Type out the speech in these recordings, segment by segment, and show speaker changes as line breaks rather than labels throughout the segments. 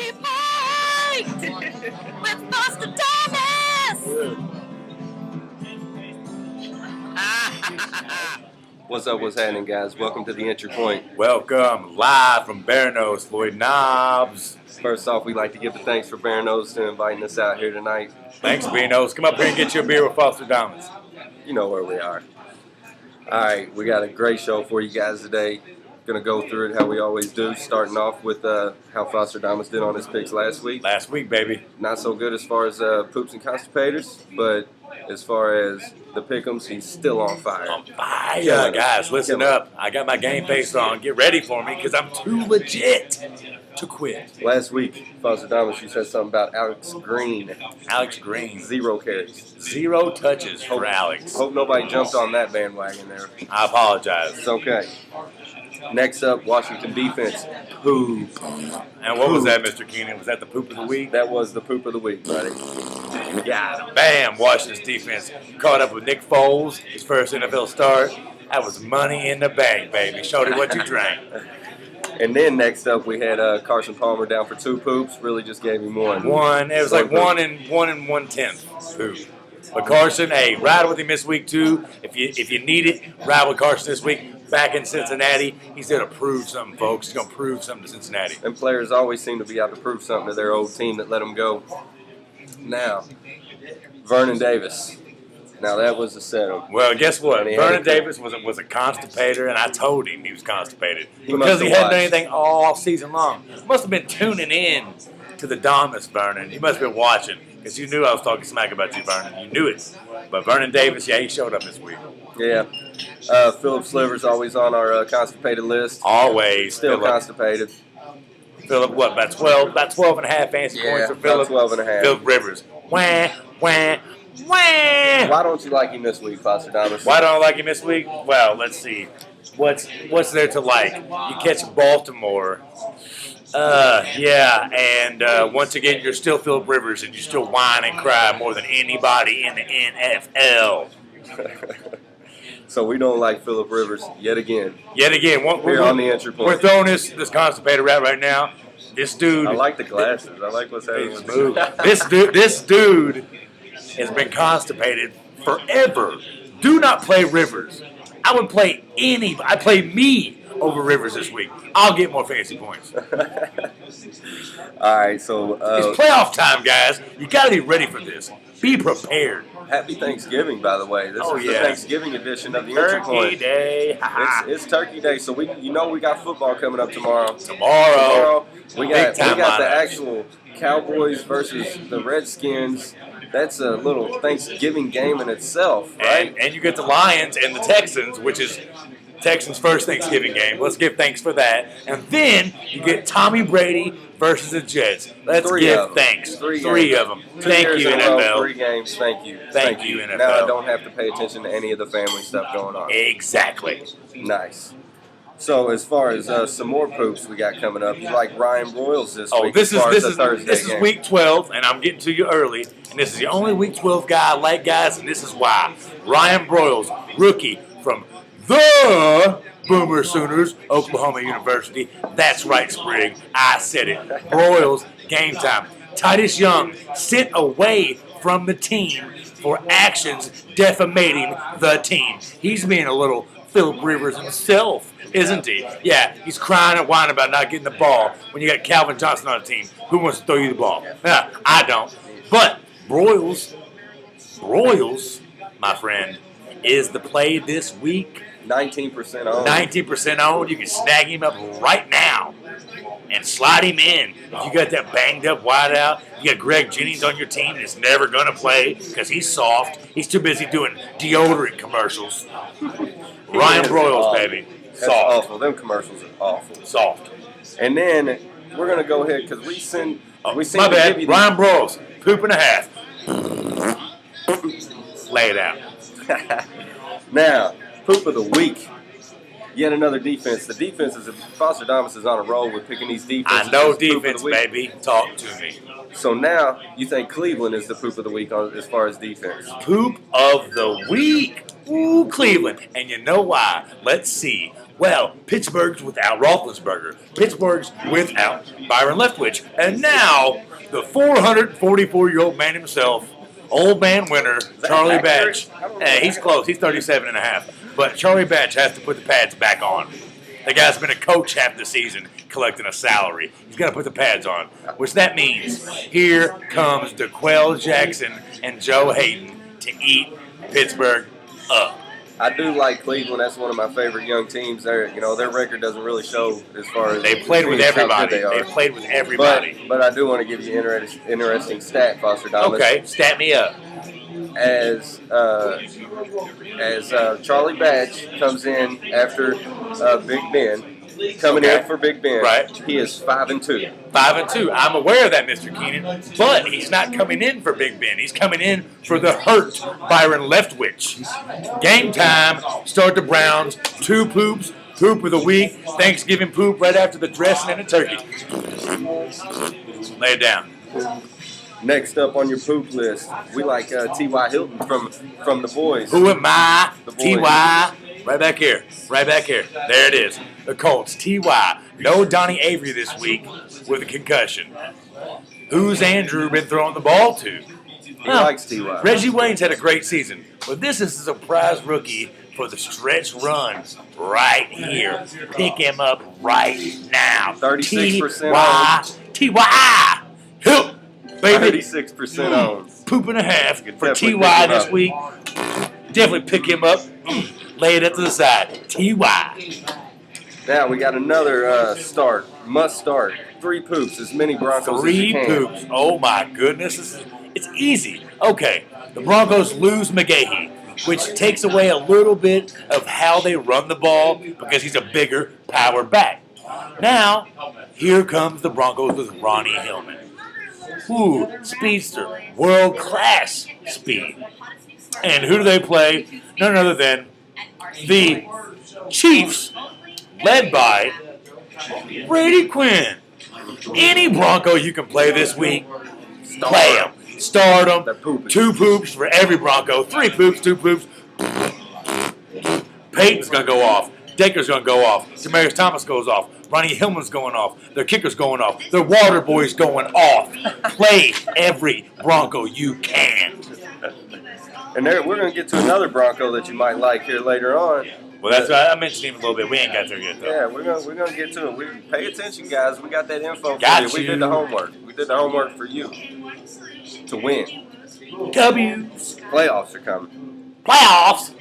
3-point with Fosterdamus.
What's up? What's happening, guys? Welcome to the entry point.
Welcome live from Bearnose, Floyd Knobs.
First off, we'd like to give the thanks for Bearnose to inviting us out here tonight.
Thanks, Bearnose. Come up here and get your beer with Fosterdamus.
You know where we are. All right, we got a great show for you guys today. Gonna go through it how we always do, starting off with how Fosterdamus did on his picks last week.
Last week, baby.
Not so good as far as poops and constipators, but as far as the pick'ems, he's still on fire.
On fire, guys. Listen up. I got my game face on. Get ready for me because I'm too legit to quit.
Last week, Fosterdamus, you said something about Alex Green.
Alex Green.
0 carries.
0 touches for Alex.
Hope nobody jumped on that bandwagon there.
I apologize.
It's okay. Next up, Washington defense. Poop.
And what was that, Mr. Keenan? Was that the poop of the week?
That was the poop of the week, buddy.
Got him. Bam! Washington's defense caught up with Nick Foles, his first NFL start. That was money in the bank, baby. Showed you what you drank.
And then next up, we had Carson Palmer down for 2 poops. Really just gave him one.
It was like one and 1/10 poop. But Carson, hey, ride with him this week too. If you need it, ride with Carson this week. Back in Cincinnati, he's going to prove something, folks. He's going to prove something to Cincinnati.
And players always seem to be out to prove something to their old team that let them go. Now, Vernon Davis. Now that was a setup.
Well, guess what? Vernon Davis was a constipator, and I told him he was constipated because he hadn't done anything all season long. He must have been tuning in to the Damus, Vernon. He must have been watching because you knew I was talking smack about you, Vernon. You knew it. But Vernon Davis, yeah, he showed up this week.
Yeah. Philip Sliver's always on our constipated list.
Always.
Still constipated.
Philip, what, about 12 and a half fancy points for Philip?
12 and a half.
Philip Rivers. Wah, wah, wah.
Why don't you like him this week, Fosterdamus?
Why don't I like him this week? Well, let's see. What's there to like? You catch Baltimore. Yeah, and once again, you're still Philip Rivers, and you still whine and cry more than anybody in the NFL.
So we don't like Philip Rivers yet again.
Yet again.
We're on the entry point.
We're throwing this constipated rat right now. This dude.
I like the glasses. I like what's happening.
This dude has been constipated forever. Do not play Rivers. I would play I play me over Rivers this week. I'll get more fancy points.
All right, so
it's playoff time, guys. You got to be ready for this. Be prepared.
Happy Thanksgiving, by the way. This is the Thanksgiving edition of the Entry Point.
Turkey Day.
It's Turkey Day, so we got football coming up tomorrow.
Tomorrow.
We got the actual Cowboys versus the Redskins. That's a little Thanksgiving game in itself, right?
And you get the Lions and the Texans, which is Texans' first Thanksgiving game. Let's give thanks for that. And then you get Tommy Brady versus the Jets. Let's give thanks. Three of them. Thank you, NFL.
3 games. Thank you.
Thank you, NFL.
Now I don't have to pay attention to any of the family stuff going on.
Exactly.
Nice. So as far as some more poops we got coming up, you like Ryan Broyles this week?
This is week 12, and I'm getting to you early. And this is the only week 12 guy I like, guys, and this is why. Ryan Broyles, rookie from the Boomer Sooners, Oklahoma University. That's right, Sprig. I said it. Broyles, game time. Titus Young sent away from the team for actions defamating the team. He's being a little Philip Rivers himself, isn't he? Yeah, he's crying and whining about not getting the ball when you got Calvin Johnson on the team. Who wants to throw you the ball? I don't. But Broyles, my friend, is the play this week.
19% owned.
19% owned. You can snag him up right now and slide him in. If you got that banged up wideout, you got Greg Jennings on your team that's never going to play because he's soft. He's too busy doing deodorant commercials. Ryan Broyles, baby.
That's awful. Them commercials are awful.
Soft.
And then we're going to go ahead because we send.
My bad. Ryan Broyles, poop and a half. Lay it out.
Now, poop of the week. Yet another defense. The defense is Fosterdamus is on a roll with picking these defenses.
I know defense, baby. Talk to me.
So now you think Cleveland is the poop of the week as far as defense?
Poop of the week. Ooh, Cleveland. And you know why? Let's see. Well, Pittsburgh's without Roethlisberger. Pittsburgh's without Byron Leftwich. And now, the 444-year-old man himself, old man winner, Charlie Batch. He's close. He's 37 and a half. But Charlie Batch has to put the pads back on. The guy's been a coach half the season collecting a salary. He's got to put the pads on, which that means here comes DeQuell Jackson and Joe Hayden to eat Pittsburgh up.
I do like Cleveland. That's one of my favorite young teams. Their record doesn't really show as far as
they played with everybody. They played with everybody.
But I do want to give you an interesting stat, Fosterdamus.
Okay, stat me up.
As Charlie Batch comes in after Big Ben, coming in for Big Ben,
right?
He is 5-2.
5-2. I'm aware of that, Mr. Keenan. But he's not coming in for Big Ben. He's coming in for the hurt Byron Leftwich. Game time. Start the Browns. 2 poops. Poop of the week. Thanksgiving poop right after the dressing and the turkey. Lay it down.
Next up on your poop list, we like T.Y. Hilton from the boys.
Who am I?
The boys.
T.Y. Right back here. Right back here. There it is. The Colts. T.Y. No Donnie Avery this week with a concussion. Who's Andrew been throwing the ball to?
He likes T.Y.
Reggie Wayne's had a great season, but this is a surprise rookie for the stretch run right here. Pick him up right now.
36%
T.Y. Hilton. Baby,
36% on.
Poop and a half for T.Y. this week. Definitely pick him up. Lay it up to the side. T.Y.
Now we got another must start. 3 poops, as many Broncos as you can.
3 poops. Oh my goodness. It's easy. Okay, the Broncos lose McGahee, which takes away a little bit of how they run the ball because he's a bigger power back. Now, here comes the Broncos with Ronnie Hillman. Ooh, speedster, world-class speed. And who do they play? None other than the Chiefs, led by Brady Quinn. Any Bronco you can play this week, play them. Start them. 2 poops for every Bronco. 3 poops, 2 poops. Peyton's going to go off. Decker's going to go off. Demaryius Thomas goes off. Ronnie Hillman's going off. Their kicker's going off. Their water boy's going off. Play every Bronco you can.
And we're going to get to another Bronco that you might like here later on.
Well, that's why I mentioned him a little bit. We ain't got there yet, though.
Yeah, we're gonna get to it. Pay attention, guys. We got that info for
you.
We did the homework. We did the homework for you to win.
W's.
Playoffs are coming.
Playoffs.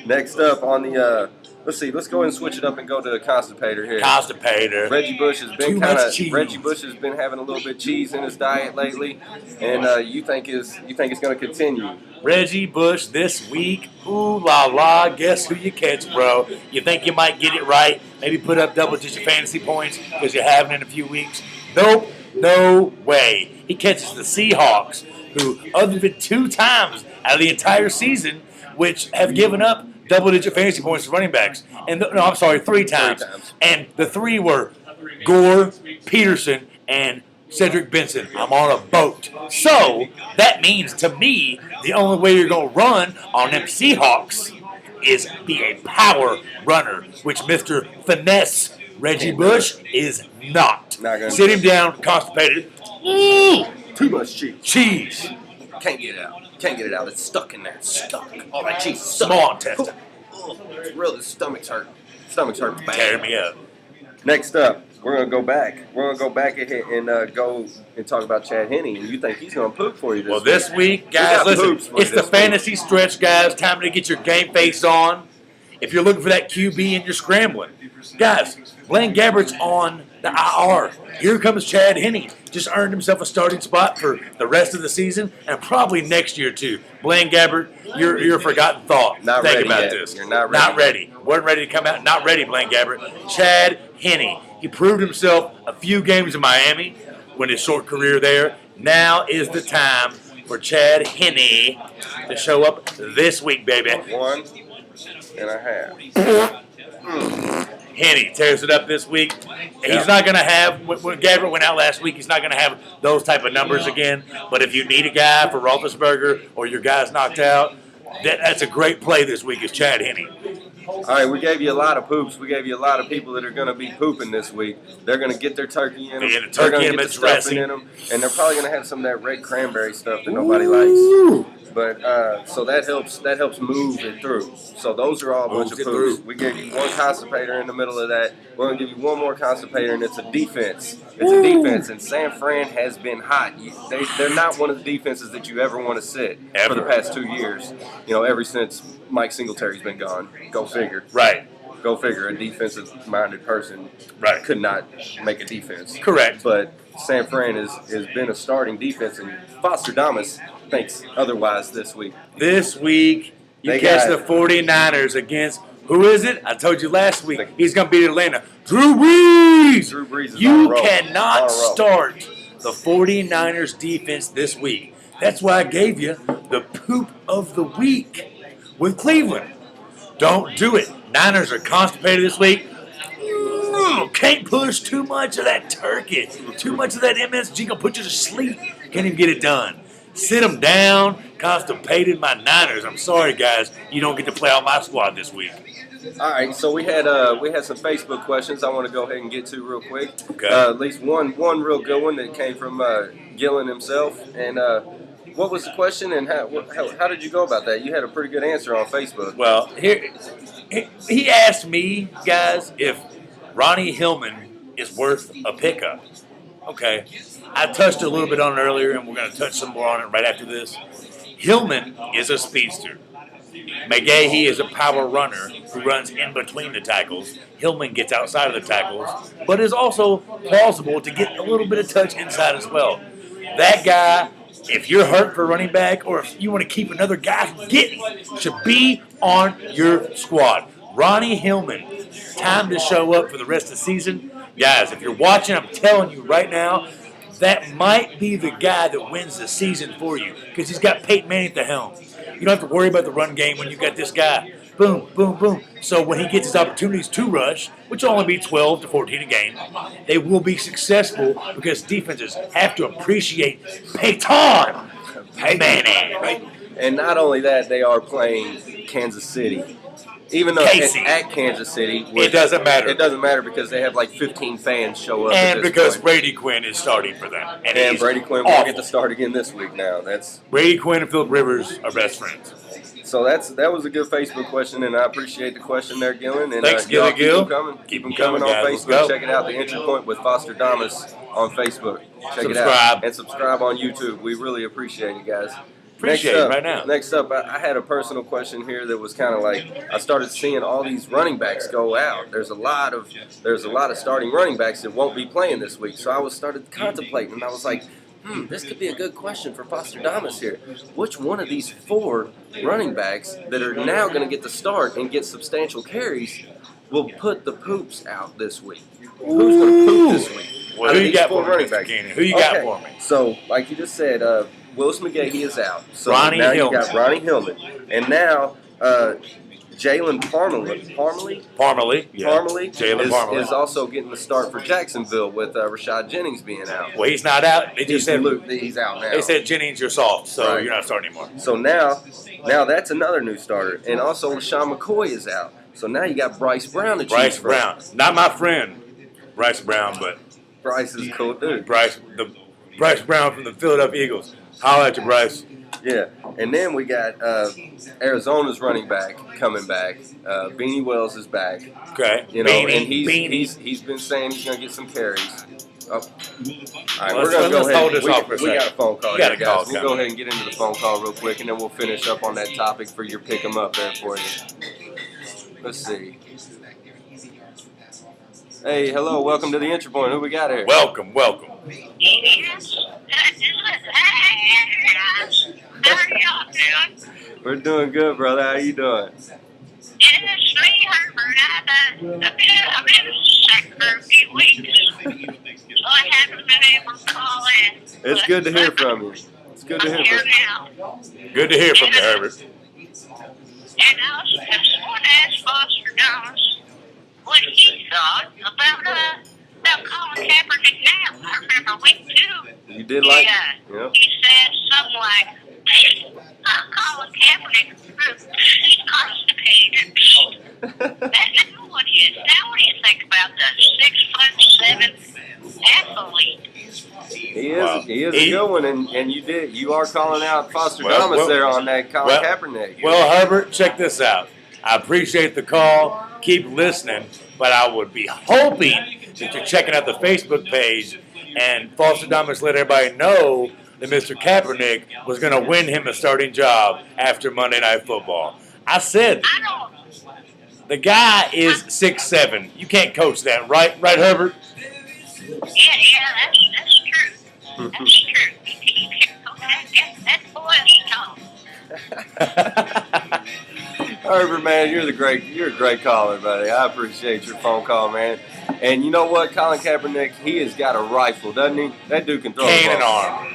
Next up on the let's see. Let's go ahead and switch it up and go to the constipator here.
Constipator.
Reggie Bush has been having a little bit of cheese in his diet lately, and you think it's going to continue?
Reggie Bush this week. Ooh la la. Guess who you catch, bro? You think you might get it right? Maybe put up double-digit fantasy points because you haven't in a few weeks. Nope. No way. He catches the Seahawks, who, other than 2 times out of the entire season, which have given up double-digit fantasy points to running backs. And 3 times. And the 3 were Gore, Peterson, and Cedric Benson. I'm on a boat. So that means to me, the only way you're going to run on them Seahawks is be a power runner, which Mr. Finesse Reggie Bush is not. Sit him down, constipated. Ooh,
too much cheese.
Cheese.
Can't get it out. It's stuck in there. Stuck. All that cheese.
Small intestine.
It's real. The stomach's hurt. Stomach's hurt bad.
Tear me up.
Next up, we're gonna go back. We're gonna go back and go and talk about Chad Henne. And you think he's gonna poop for you this week?
Well, this week, guys, listen. It's the fantasy stretch, guys. Time to get your game face on. If you're looking for that QB and you're scrambling, guys, Blaine Gabbert's on the IR. Here comes Chad Henne. Just earned himself a starting spot for the rest of the season and probably next year too. Blaine Gabbert, you're a forgotten thought.
Not
Think
ready
about
yet.
this.
You're not ready.
Not ready. Wasn't ready to come out. Not ready, Blaine Gabbert. Chad Henne. He proved himself a few games in Miami when his short career there. Now is the time for Chad Henne to show up this week, baby.
1.5.
Henne tears it up this week. He's not going to have, when Gabbert went out last week, he's not going to have those type of numbers again. But if you need a guy for Roethlisberger or your guy's knocked out, that's a great play this week is Chad Henne.
All right, we gave you a lot of poops. We gave you a lot of people that are going to be pooping this week. They're going to get their turkey in them.
Yeah, the
They're
turkey
going
in
to
them,
get the
it's
stuffing
dressing.
in them. And they're probably going to have some of that red cranberry stuff that nobody likes. But so that helps move it through. So those are all a bunch of poops. We gave you one constipator in the middle of that. We're going to give you one more constipator, and it's a defense. It's a defense, and San Fran has been hot. They're not one of the defenses that you ever want to sit for the past 2 years. You know, ever since Mike Singletary's been gone. Go figure.
Right.
Go figure. A defensive-minded person could not make a defense.
Correct.
But San Fran has been a starting defense, and Fosterdamus thinks otherwise this week.
This week, you catch the 49ers against, who is it? I told you last week. He's going to beat Atlanta. Drew Brees!
Drew Brees is on a
You
roll.
cannot start the 49ers defense this week. That's why I gave you the poop of the week with Cleveland. Don't do it. Niners are constipated this week. Can't push too much of that turkey. Too much of that MSG going to put you to sleep. Can't even get it done. Sit them down. Constipated my Niners. I'm sorry, guys. You don't get to play on my squad this week.
All right, so we had some Facebook questions I want to go ahead and get to real quick.
Okay.
At least one real good one that came from Gillen himself. And what was the question, and how did you go about that? You had a pretty good answer on Facebook.
Well, he asked me, guys, if Ronnie Hillman is worth a pickup. Okay. I touched a little bit on it earlier, and we're going to touch some more on it right after this. Hillman is a speedster. McGahee is a power runner who runs in between the tackles. Hillman gets outside of the tackles, but is also plausible to get a little bit of touch inside as well. That guy, if you're hurt for running back or if you want to keep another guy from getting, should be on your squad. Ronnie Hillman, time to show up for the rest of the season. Guys, if you're watching, I'm telling you right now, that might be the guy that wins the season for you because he's got Peyton Manning at the helm. You don't have to worry about the run game when you got this guy. Boom, boom, boom. So when he gets his opportunities to rush, which will only be 12 to 14 a game, they will be successful because defenses have to appreciate Peyton Manning.
And not only that, they are playing Kansas City. Even though at Kansas City,
it doesn't matter.
It doesn't matter because they have like 15 fans show up.
And
at this
because
point.
Brady Quinn is starting for them.
And Brady Quinn will get to start again this week now.
Brady Quinn and Phillip Rivers are best friends.
So that was a good Facebook question, and I appreciate the question there, Gillen. And
thanks,
Gil.
Keep
them coming on
guys.
Facebook. Check it out, The Entry Point with Fosterdamus on Facebook. Check it out. And subscribe on YouTube. We really appreciate it, guys.
Appreciate it right now.
Next up, I had a personal question here that was kind of like I started seeing all these running backs go out. There's a lot of starting running backs that won't be playing this week. So I started contemplating, and I was like, this could be a good question for Fosterdamus here. Which one of these 4 running backs that are now going to get the start and get substantial carries will put the poops out this week? Who's going to poop this week?
Well, who you got for me, Mr. Keenan? Who you got for me?
So, like you just said, Willis McGahee is out. So
Ronnie
now
Hillman.
you got Ronnie Hillman. And now Jalen Parmalee is also getting the start for Jacksonville with Rashad Jennings being out.
Well, he's not out. They just said
he's out now.
They said Jennings, you're soft, so you're not starting anymore.
So now that's another new starter. And also LaShawn McCoy is out. So now you got Bryce Brown to choose from.
Brown. Not my friend, Bryce Brown, but
Bryce is a cool dude.
Bryce Brown from the Philadelphia Eagles. Holla at you, Bryce.
Yeah, and then we got Arizona's running back coming back. Beanie Wells is back.
Okay.
You know, and he's been saying he's gonna get some carries. Oh. All right, we're gonna go ahead. We got a phone call here, guys. We'll go ahead and get into the phone call real quick, and then we'll finish up on that topic for your pick 'em up there for you. Let's see. Hey, hello, welcome to the Entry Point. Who we got here?
Welcome.
How are y'all doing?
We're doing good, brother. How you doing?
It's me, Herbert. I've been sick for a few weeks, so I haven't been able to call in.
It's good to hear from you. It's good to hear from you.
Now.
Good to hear from you, Herbert.
And I just want to ask Fosterdamus what he thought about Colin Kaepernick now. I remember week 2.
You did like
it? He said something like, Colin Kaepernick, he's constipated. Now what do you think about the 6'7" athlete?
He is
Wow.
he is a good one, and you are calling out Fosterdamus there on that Colin Kaepernick.
Well, Herbert, check this out. I appreciate the call. Keep listening, but I would be hoping that you're checking out the Facebook page and Fosterdamus let everybody know that Mr. Kaepernick was going to win him a starting job after Monday Night Football. I said
I don't.
the guy is 6'7". You can't coach that, right, Herbert?
Yeah, that's true. That's true. That boy's tall.
Herbert, man, you're a great caller, buddy. I appreciate your phone call, man. And you know what, Colin Kaepernick, he has got a rifle, doesn't he? That dude can throw a
Cane and
ball.
arm.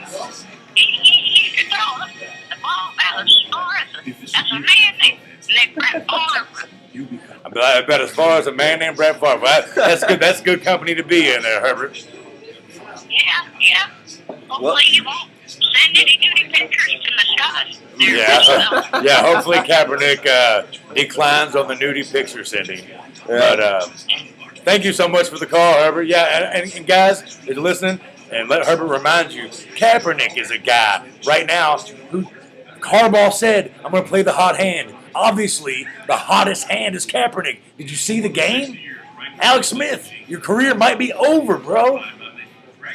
He can throw the ball about as far as a man named Brett Favre.
About as far as a man named Brett Favre. That's good. That's good company to be in there, Herbert.
Yeah. Hopefully you won't send any nudie pictures to the skies.
Yeah. Hopefully Kaepernick declines on the nudie picture sending. But thank you so much for the call, Herbert. Yeah, and guys, if you're listening, and let Herbert remind you, Kaepernick is a guy right now who Harbaugh said, I'm going to play the hot hand. Obviously, the hottest hand is Kaepernick. Did you see the game? Alex Smith, your career might be over, bro.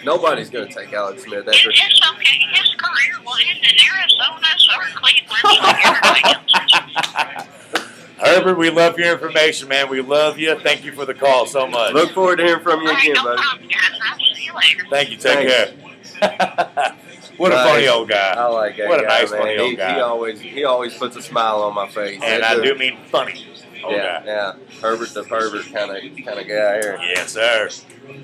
Nobody's going to take Alex Smith.
It's okay. His career will end in Arizona or Cleveland or everybody else.
Herbert, we love your information, man. We love you. Thank you for the call so much.
Look forward to hearing from you again,
No
buddy.
problem, guys. I'll see you later.
Thank you. Take care. What a funny old guy.
I like that
What a
guy,
nice,
man.
funny old guy.
He always puts a smile on my face.
And I do mean funny old guy.
Yeah. Herbert the pervert kind of guy here.
Yes, sir.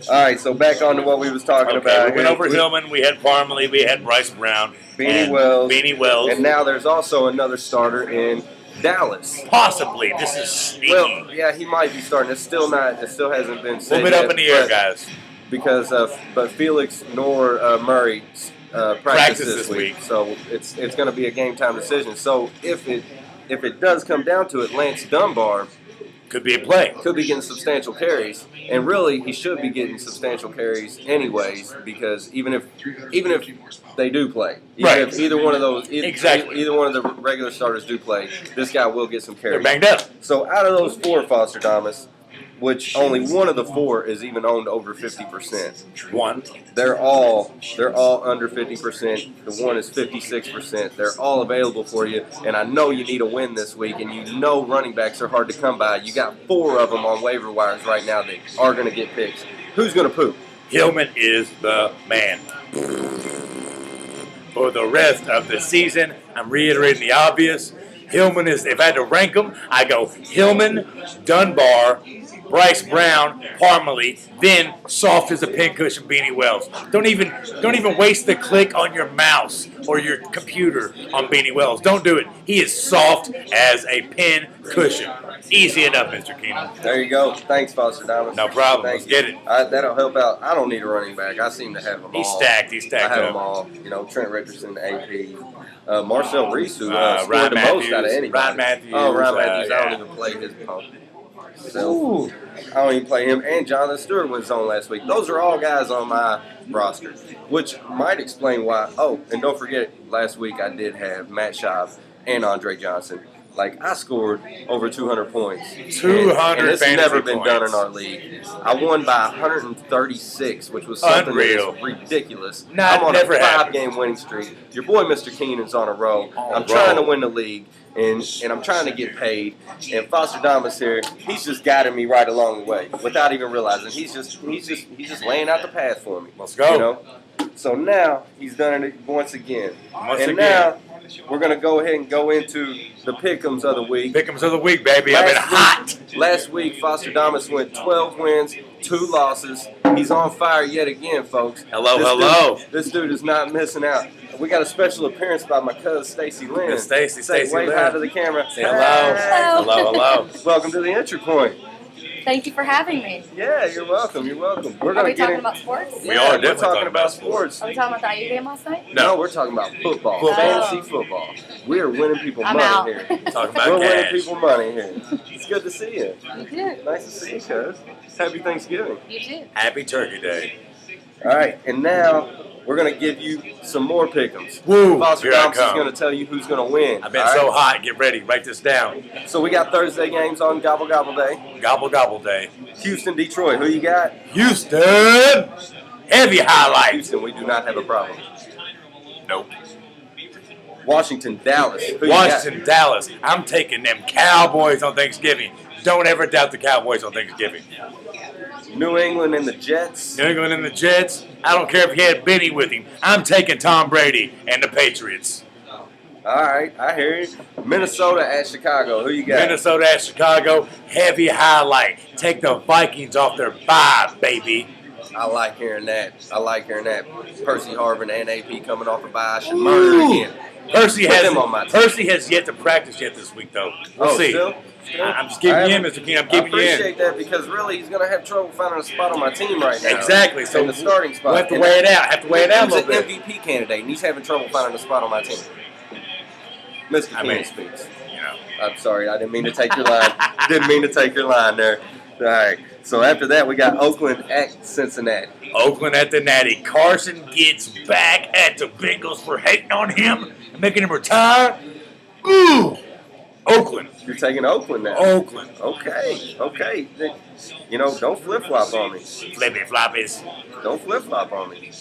All right, so back on to what we was talking about.
We went over Hillman. We had Parmalee. We had Bryce Brown.
Beanie Wells. And now there's also another starter in Dallas.
Possibly. This is sneaky.
Well, yeah, he might be starting. It still hasn't been
a
said
little bit
yet,
up in the air, guys.
Because but Felix nor Murray practice this week, so it's going to be a game time decision. So if it does come down to it, Lance Dunbar
could be a play.
Could be getting substantial carries, and really he should be getting substantial carries anyways, because even if they do play, if either one of those either one of the regular starters do play, this guy will get some carries.
They're banged up.
So out of those four, Fosterdamus, which only one of the four is even owned over 50%.
One.
They're all under 50%. The one is 56%. They're all available for you, and I know you need a win this week, and you know running backs are hard to come by. You got four of them on waiver wires right now that are going to get picks. Who's going to poop?
Hillman is the man. For the rest of the season, I'm reiterating the obvious. Hillman is, if I had to rank them, I go Hillman, Dunbar, Bryce Brown, Parmalee, then soft as a pincushion Beanie Wells. Don't even waste the click on your mouse or your computer on Beanie Wells. Don't do it. He is soft as a pin cushion. Easy enough, Mr. Keenan.
There you go. Thanks, Fosterdamus.
No problem. Let's get it.
That'll help out. I don't need a running back. I seem to have them all.
He's stacked.
I have them all. Trent Richardson, AP. Marcel Reese, who scored the most out of anybody.
Ryan Matthews.
Ryan Matthews. I don't even play his punk. So, I don't even play him. And Jonathan Stewart went zone last week. Those are all guys on my roster, which might explain why. Oh, and don't forget, last week I did have Matt Schaub and Andre Johnson. Like, I scored over 200 points.
200
and it's never been
points.
done in our league. I won by 136, which was something that's ridiculous. I'm on a 5-game winning streak. Your boy, Mr. Keenan's on a roll. I'm trying to win the league, and I'm trying to get paid. And Fosterdamus here, he's just guiding me right along the way without even realizing. He's just laying out the path for me.
Let's go.
So now he's done it once again. Now we're going to go ahead and go into the pick'ems of the week.
Pick'ems of the week, baby. I've been hot.
Last week, Fosterdamus went 12 wins, 2 losses. He's on fire yet again, folks.
Hello.
This dude is not missing out. We got a special appearance by my cousin, Stacy Lynn.
Stacy
wave
Lynn.
hi to the camera.
Say hello. Hello.
Welcome to the entry point.
Thank you for having me.
Yeah, you're welcome. We're
Are we talking about sports?
We are definitely
we're talking about sports.
Are we talking about the IU game last night?
No, we're talking about football. Fantasy football. We are winning people money here.
Talking about
We're winning
cash.
people money here. It's good to see you.
You too.
Nice to see you, cuz. Happy Thanksgiving.
You too.
Happy Turkey Day.
All right, and now we're going to give you some more pick'ems.
Woo,
Foster
here I
Thomas is
come.
going to tell you who's going to win.
I've been
all
so
right?
hot. Get ready. Write this down.
So we got Thursday games on Gobble Gobble Day.
Gobble Gobble Day.
Houston, Detroit. Who you got?
Houston. Heavy highlight.
Houston, we do not have a problem.
Nope.
Washington, Dallas. Who
Washington, Dallas. I'm taking them Cowboys on Thanksgiving. Don't ever doubt the Cowboys on Thanksgiving.
you got? New England and the Jets.
New England and the Jets. I don't care if he had Benny with him. I'm taking Tom Brady and the Patriots.
All right, I hear you. Minnesota at Chicago. Who you got?
Minnesota at Chicago. Heavy highlight. Take the Vikings off their bye, baby.
I like hearing that. Percy Harvin and AP coming off a bye. I should murder again.
Percy
Put them on my team.
Percy has yet to practice yet this week, though. We'll see.
Still?
I'm just giving you in, Mr. King. I'm
I
giving you in.
appreciate that because really he's going to have trouble finding a spot on my team right now.
Exactly. So
in the starting spot.
we'll have to weigh it out. Have to weigh it out a little bit.
He's an MVP candidate, and he's having trouble finding a spot on my team. Mr. King speaks.
You know.
I'm sorry, I didn't mean to take your line. Didn't mean to take your line there. All right. So after that, we got Oakland at Cincinnati.
Oakland at the Natty. Carson gets back at the Bengals for hating on him and making him retire. Ooh, Oakland.
You're taking Oakland now.
Oakland.
Okay. You know, don't flip-flop on me.
Flippy floppies.
Don't flip-flop on me.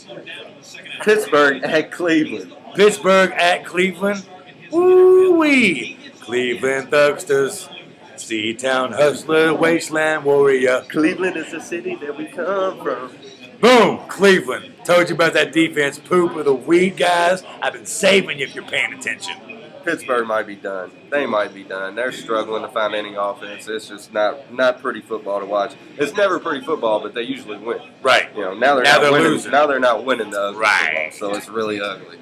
Pittsburgh at Cleveland.
Pittsburgh at Cleveland. Woo-wee. Cleveland Thugsters. Sea-Town Hustler, Wasteland Warrior.
Cleveland is the city that we come from.
Boom, Cleveland. Told you about that defense poop of the weed, guys. I've been saving you if you're paying attention.
Pittsburgh might be done. They might be done. They're struggling to find any offense. It's just not pretty football to watch. It's never pretty football, but they usually win.
Right.
You know, now they're
Now
not
they're
winning.
losing.
Now they're not winning the ugly
Right.
football, so it's really ugly.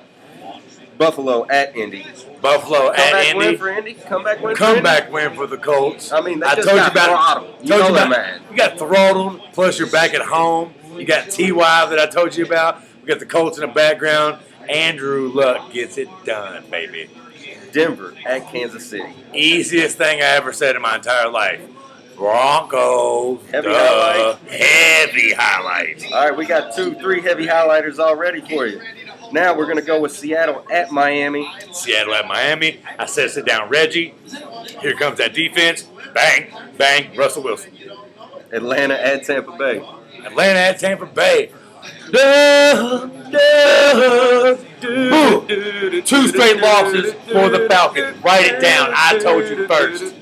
Buffalo at Indy.
Buffalo at
Comeback win
Indy.
for Indy. Comeback win for Indy.
Comeback win for the Colts.
I mean, they
I
just
told
got
you about
throttled. You
told
know
you
they're
about
mad.
you got throttled. Plus, you're back at home. You got T.Y. that I told you about. We got the Colts in the background. Andrew Luck gets it done, baby.
Denver at Kansas City.
Easiest thing I ever said in my entire life. Broncos.
Heavy highlight?
Heavy highlights.
All right, we got 2-3 heavy highlighters already for you. Now we're going to go with Seattle at Miami.
Seattle at Miami. I said sit down, Reggie. Here comes that defense. Bang, bang, Russell Wilson.
Atlanta at Tampa Bay.
Atlanta at Tampa Bay. Boom. 2 straight losses for the Falcons. Write it down. I told you first.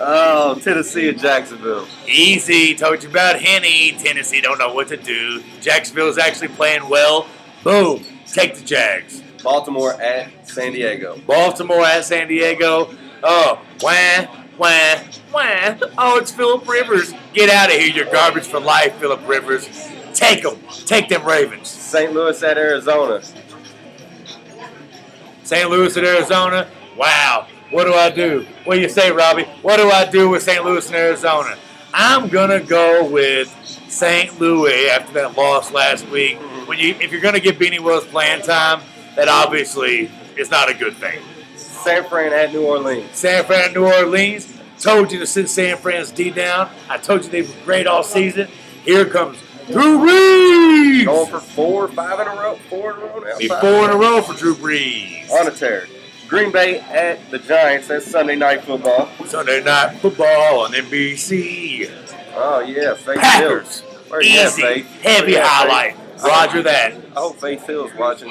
Oh, Tennessee at Jacksonville.
Easy. Told you about Henny. Tennessee don't know what to do. Jacksonville is actually playing well. Boom. Take the Jags.
Baltimore at San Diego.
Baltimore at San Diego. Oh, wah. Oh, it's Phillip Rivers. Get out of here. You're garbage for life, Phillip Rivers. Take them. Take them Ravens.
St. Louis at Arizona.
St. Louis at Arizona. Wow. What do I do? What do you say, Robbie? What do I do with St. Louis and Arizona? I'm going to go with St. Louis after that loss last week. If you're going to give Beanie Wells playing time, that obviously is not a good thing.
San Fran at New Orleans.
San Fran, New Orleans. Told you to sit San Fran's D down. I told you they were great all season. Here comes Drew Brees.
Going for 4 or 5 in a row. 4 in a row now.
Be
5.
4 in a row for Drew Brees.
On a tear. Green Bay at the Giants. That's Sunday Night Football.
Sunday Night Football on NBC.
Oh, yeah. Faith
Packers.
Hill. Where you at,
Easy.
Faith?
Heavy
Where you at,
highlight.
Faith?
Roger that.
I hope Faith Hill's watching.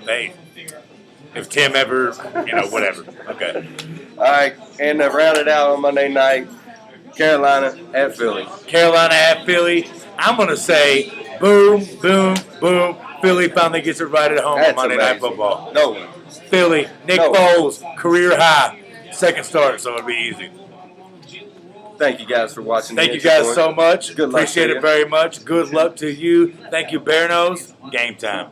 Hey, if Tim ever, whatever. Okay.
All right. And to round it out on Monday night, Carolina at Philly.
Carolina at Philly. I'm going to say boom, boom, boom. Philly finally gets it right at home
That's
on Monday Night
amazing.
Football.
No one.
Philly, Nick
No.
Foles, career high. Second start, so it'll be easy.
Thank you guys for watching.
Thank
the
you guys
Inch
so much.
Good luck
Appreciate
to
it
you.
very much. Good luck to you. Thank you, Bear Nose. Game time.